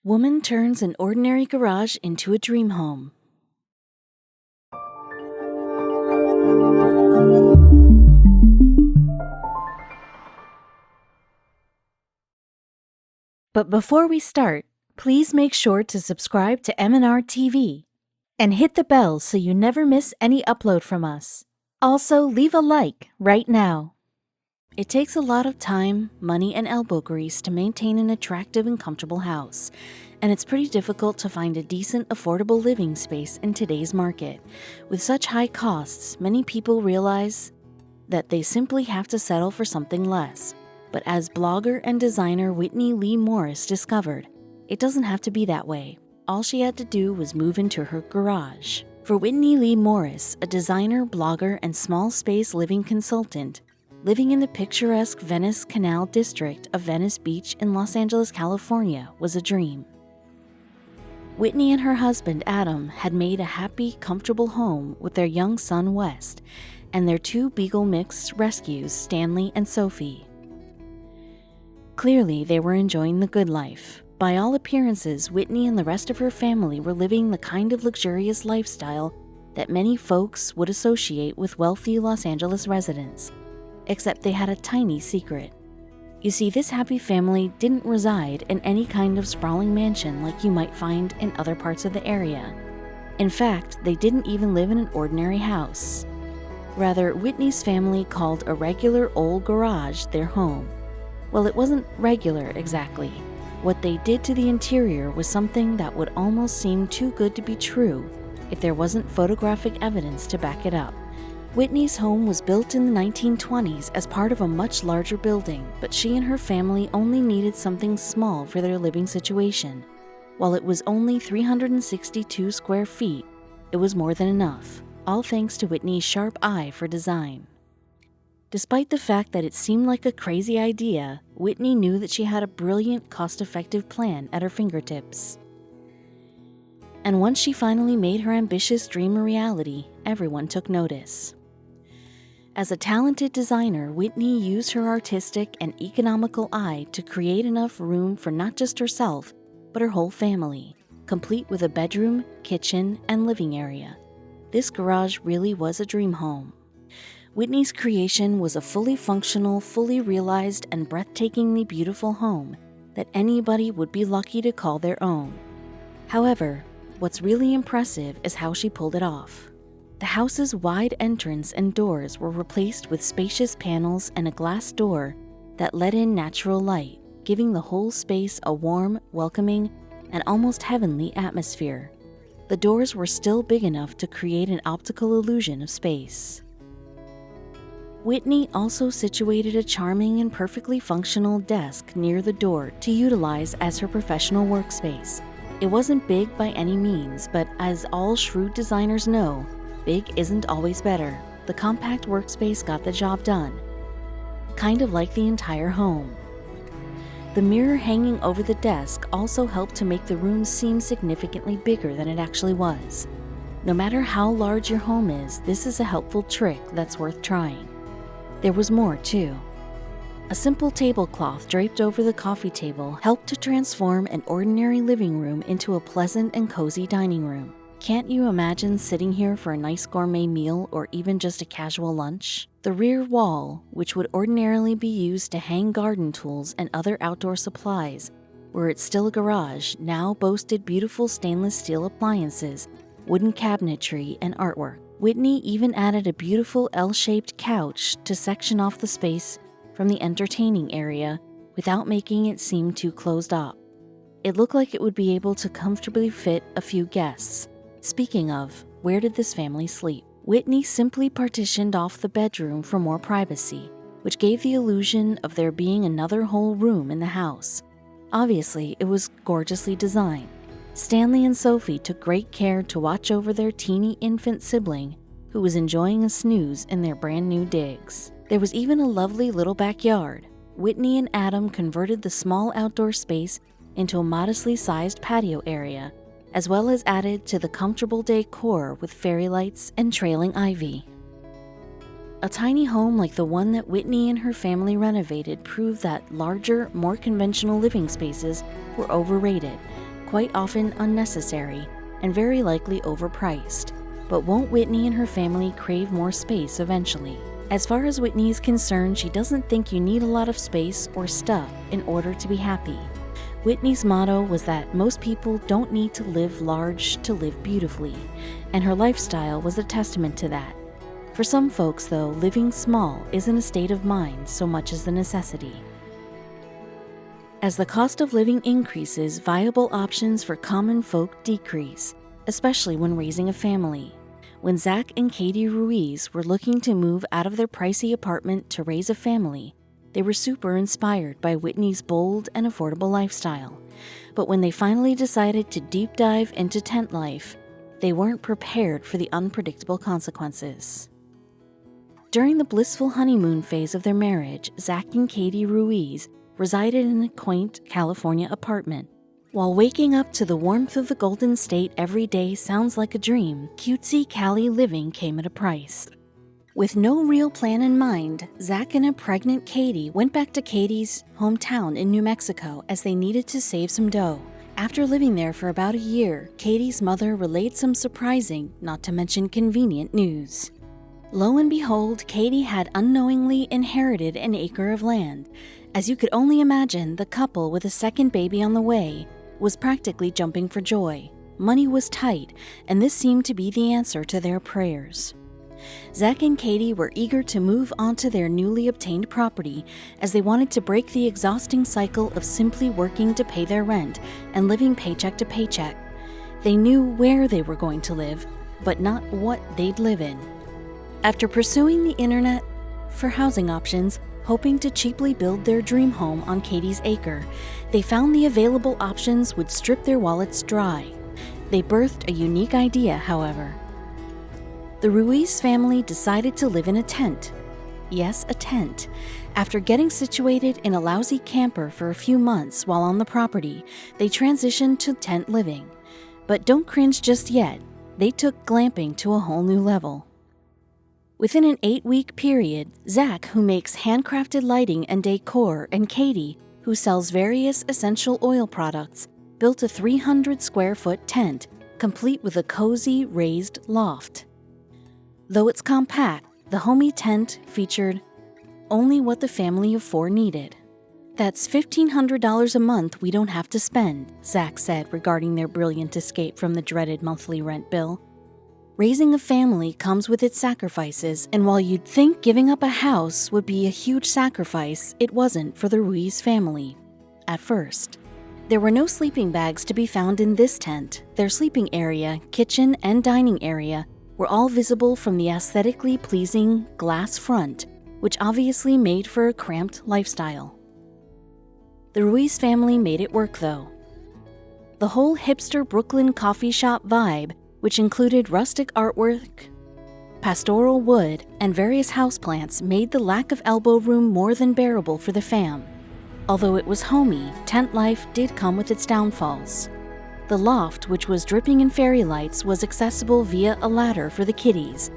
Woman turns an ordinary garage into a dream home. But before we start, please make sure to subscribe to m&rtv and hit the bell so you never miss any upload from us. Also, leave a like right now. It takes a lot of time, money, and elbow grease to maintain an attractive and comfortable house, and it's pretty difficult to find a decent, affordable living space in today's market. With such high costs, many people realize that they simply have to settle for something less. But as blogger and designer Whitney Leigh Morris discovered, it doesn't have to be that way. All she had to do was move into her garage. For Whitney Leigh Morris, a designer, blogger, and small space living consultant, living in the picturesque Venice Canal district of Venice Beach in Los Angeles, California, was a dream. Whitney and her husband, Adam, had made a happy, comfortable home with their young son, West, and their two Beagle mix rescues, Stanley and Sophie. Clearly, they were enjoying the good life. By all appearances, Whitney and the rest of her family were living the kind of luxurious lifestyle that many folks would associate with wealthy Los Angeles residents. Except they had a tiny secret. You see, this happy family didn't reside in any kind of sprawling mansion like you might find in other parts of the area. In fact, they didn't even live in an ordinary house. Rather, Whitney's family called a regular old garage their home. Well, it wasn't regular exactly. What they did to the interior was something that would almost seem too good to be true if there wasn't photographic evidence to back it up. Whitney's home was built in the 1920s as part of a much larger building, but she and her family only needed something small for their living situation. While it was only 362 square feet, it was more than enough, all thanks to Whitney's sharp eye for design. Despite the fact that it seemed like a crazy idea, Whitney knew that she had a brilliant, cost-effective plan at her fingertips. And once she finally made her ambitious dream a reality, everyone took notice. As a talented designer, Whitney used her artistic and economical eye to create enough room for not just herself, but her whole family, complete with a bedroom, kitchen, and living area. This garage really was a dream home. Whitney's creation was a fully functional, fully realized, and breathtakingly beautiful home that anybody would be lucky to call their own. However, what's really impressive is how she pulled it off. The house's wide entrance and doors were replaced with spacious panels and a glass door that let in natural light, giving the whole space a warm, welcoming, and almost heavenly atmosphere. The doors were still big enough to create an optical illusion of space. Whitney also situated a charming and perfectly functional desk near the door to utilize as her professional workspace. It wasn't big by any means, but as all shrewd designers know, big isn't always better. The compact workspace got the job done, kind of like the entire home. The mirror hanging over the desk also helped to make the room seem significantly bigger than it actually was. No matter how large your home is, this is a helpful trick that's worth trying. There was more, too. A simple tablecloth draped over the coffee table helped to transform an ordinary living room into a pleasant and cozy dining room. Can't you imagine sitting here for a nice gourmet meal or even just a casual lunch? The rear wall, which would ordinarily be used to hang garden tools and other outdoor supplies, were it still a garage, now boasted beautiful stainless steel appliances, wooden cabinetry, and artwork. Whitney even added a beautiful L-shaped couch to section off the space from the entertaining area without making it seem too closed up. It looked like it would be able to comfortably fit a few guests. Speaking of, where did this family sleep? Whitney simply partitioned off the bedroom for more privacy, which gave the illusion of there being another whole room in the house. Obviously, it was gorgeously designed. Stanley and Sophie took great care to watch over their teeny infant sibling, who was enjoying a snooze in their brand new digs. There was even a lovely little backyard. Whitney and Adam converted the small outdoor space into a modestly sized patio area, as well as added to the comfortable decor with fairy lights and trailing ivy. A tiny home like the one that Whitney and her family renovated proved that larger, more conventional living spaces were overrated, quite often unnecessary and very likely overpriced. But won't Whitney and her family crave more space eventually? As far as Whitney is concerned, she doesn't think you need a lot of space or stuff in order to be happy. Whitney's motto was that most people don't need to live large to live beautifully, and her lifestyle was a testament to that. For some folks, though, living small isn't a state of mind so much as a necessity. As the cost of living increases, viable options for common folk decrease, especially when raising a family. When Zach and Katie Ruiz were looking to move out of their pricey apartment to raise a family, they were super inspired by Whitney's bold and affordable lifestyle. But when they finally decided to deep dive into tent life, they weren't prepared for the unpredictable consequences. During the blissful honeymoon phase of their marriage, Zach and Katie Ruiz resided in a quaint California apartment. While waking up to the warmth of the Golden State every day sounds like a dream, cutesy Cali living came at a price. With no real plan in mind, Zach and a pregnant Katie went back to Katie's hometown in New Mexico as they needed to save some dough. After living there for about a year, Katie's mother relayed some surprising, not to mention convenient news. Lo and behold, Katie had unknowingly inherited an acre of land. As you could only imagine, the couple with a second baby on the way was practically jumping for joy. Money was tight, and this seemed to be the answer to their prayers. Zach and Katie were eager to move onto their newly obtained property as they wanted to break the exhausting cycle of simply working to pay their rent and living paycheck to paycheck. They knew where they were going to live, but not what they'd live in. After pursuing the internet for housing options, hoping to cheaply build their dream home on Katie's acre, they found the available options would strip their wallets dry. They birthed a unique idea, however. The Ruiz family decided to live in a tent. Yes, a tent. After getting situated in a lousy camper for a few months while on the property, they transitioned to tent living. But don't cringe just yet. They took glamping to a whole new level. Within an 8-week period, Zach, who makes handcrafted lighting and decor, and Katie, who sells various essential oil products, built a 300-square-foot tent, complete with a cozy, raised loft. Though it's compact, the homey tent featured only what the family of 4 needed. "That's $1,500 a month we don't have to spend," Zach said regarding their brilliant escape from the dreaded monthly rent bill. Raising a family comes with its sacrifices, and while you'd think giving up a house would be a huge sacrifice, it wasn't for the Ruiz family. At first. There were no sleeping bags to be found in this tent. Their sleeping area, kitchen, and dining area were all visible from the aesthetically pleasing glass front, which obviously made for a cramped lifestyle. The Ruiz family made it work, though. The whole hipster Brooklyn coffee shop vibe, which included rustic artwork, pastoral wood, and various houseplants, made the lack of elbow room more than bearable for the fam. Although it was homey, tent life did come with its downfalls. The loft, which was dripping in fairy lights, was accessible via a ladder for the kiddies.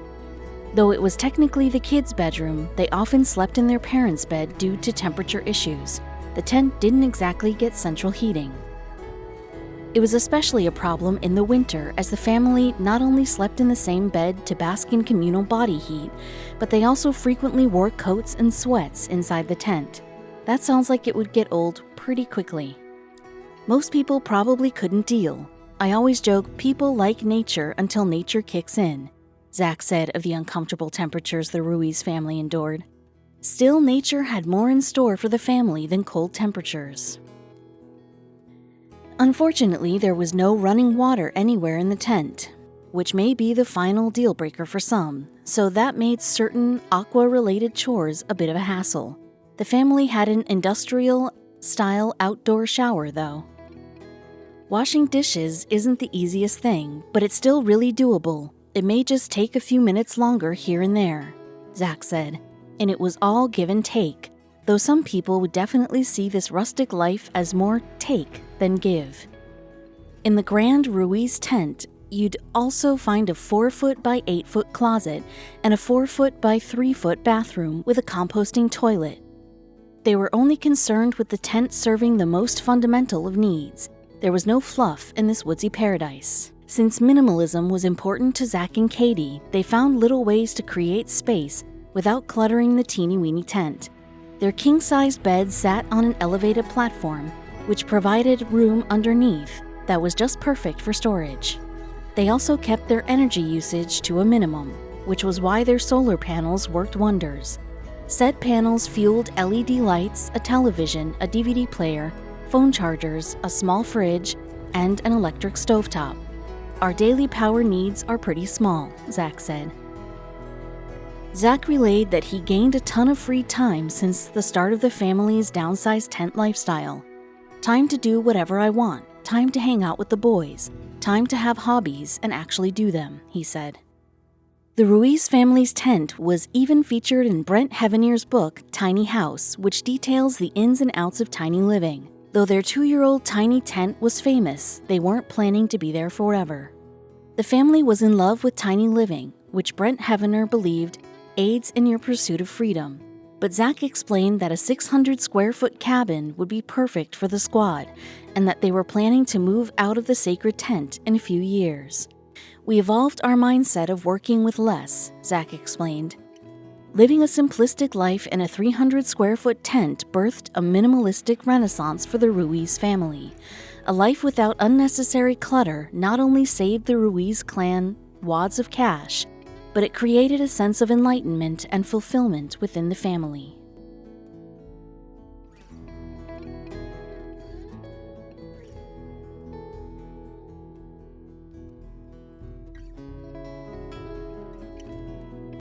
Though it was technically the kids' bedroom, they often slept in their parents' bed due to temperature issues. The tent didn't exactly get central heating. It was especially a problem in the winter, as the family not only slept in the same bed to bask in communal body heat, but they also frequently wore coats and sweats inside the tent. That sounds like it would get old pretty quickly. Most people probably couldn't deal. I always joke people like nature until nature kicks in, Zach said of the uncomfortable temperatures the Ruiz family endured. Still, nature had more in store for the family than cold temperatures. Unfortunately, there was no running water anywhere in the tent, which may be the final deal breaker for some, so that made certain aqua-related chores a bit of a hassle. The family had an industrial-style outdoor shower, though. Washing dishes isn't the easiest thing, but it's still really doable. It may just take a few minutes longer here and there, Zach said, and it was all give and take, though some people would definitely see this rustic life as more take than give. In the grand Ruiz tent, you'd also find a 4-foot by 8-foot closet and a 4-foot by 3-foot bathroom with a composting toilet. They were only concerned with the tent serving the most fundamental of needs. There was no fluff in this woodsy paradise. Since minimalism was important to Zach and Katie, they found little ways to create space without cluttering the teeny-weeny tent. Their king-sized bed sat on an elevated platform, which provided room underneath that was just perfect for storage. They also kept their energy usage to a minimum, which was why their solar panels worked wonders. Said panels fueled LED lights, a television, a DVD player, phone chargers, a small fridge, and an electric stovetop. Our daily power needs are pretty small, Zach said. Zach relayed that he gained a ton of free time since the start of the family's downsized tent lifestyle. Time to do whatever I want, time to hang out with the boys, time to have hobbies and actually do them, he said. The Ruiz family's tent was even featured in Brent Hevenier's book, Tiny House, which details the ins and outs of tiny living. Though their 2-year-old tiny tent was famous, they weren't planning to be there forever. The family was in love with tiny living, which Brent Hevenier believed aids in your pursuit of freedom. But Zach explained that a 600-square-foot cabin would be perfect for the squad, and that they were planning to move out of the sacred tent in a few years. We evolved our mindset of working with less, Zach explained. Living a simplistic life in a 300-square-foot tent birthed a minimalistic renaissance for the Ruiz family. A life without unnecessary clutter not only saved the Ruiz clan wads of cash, but it created a sense of enlightenment and fulfillment within the family.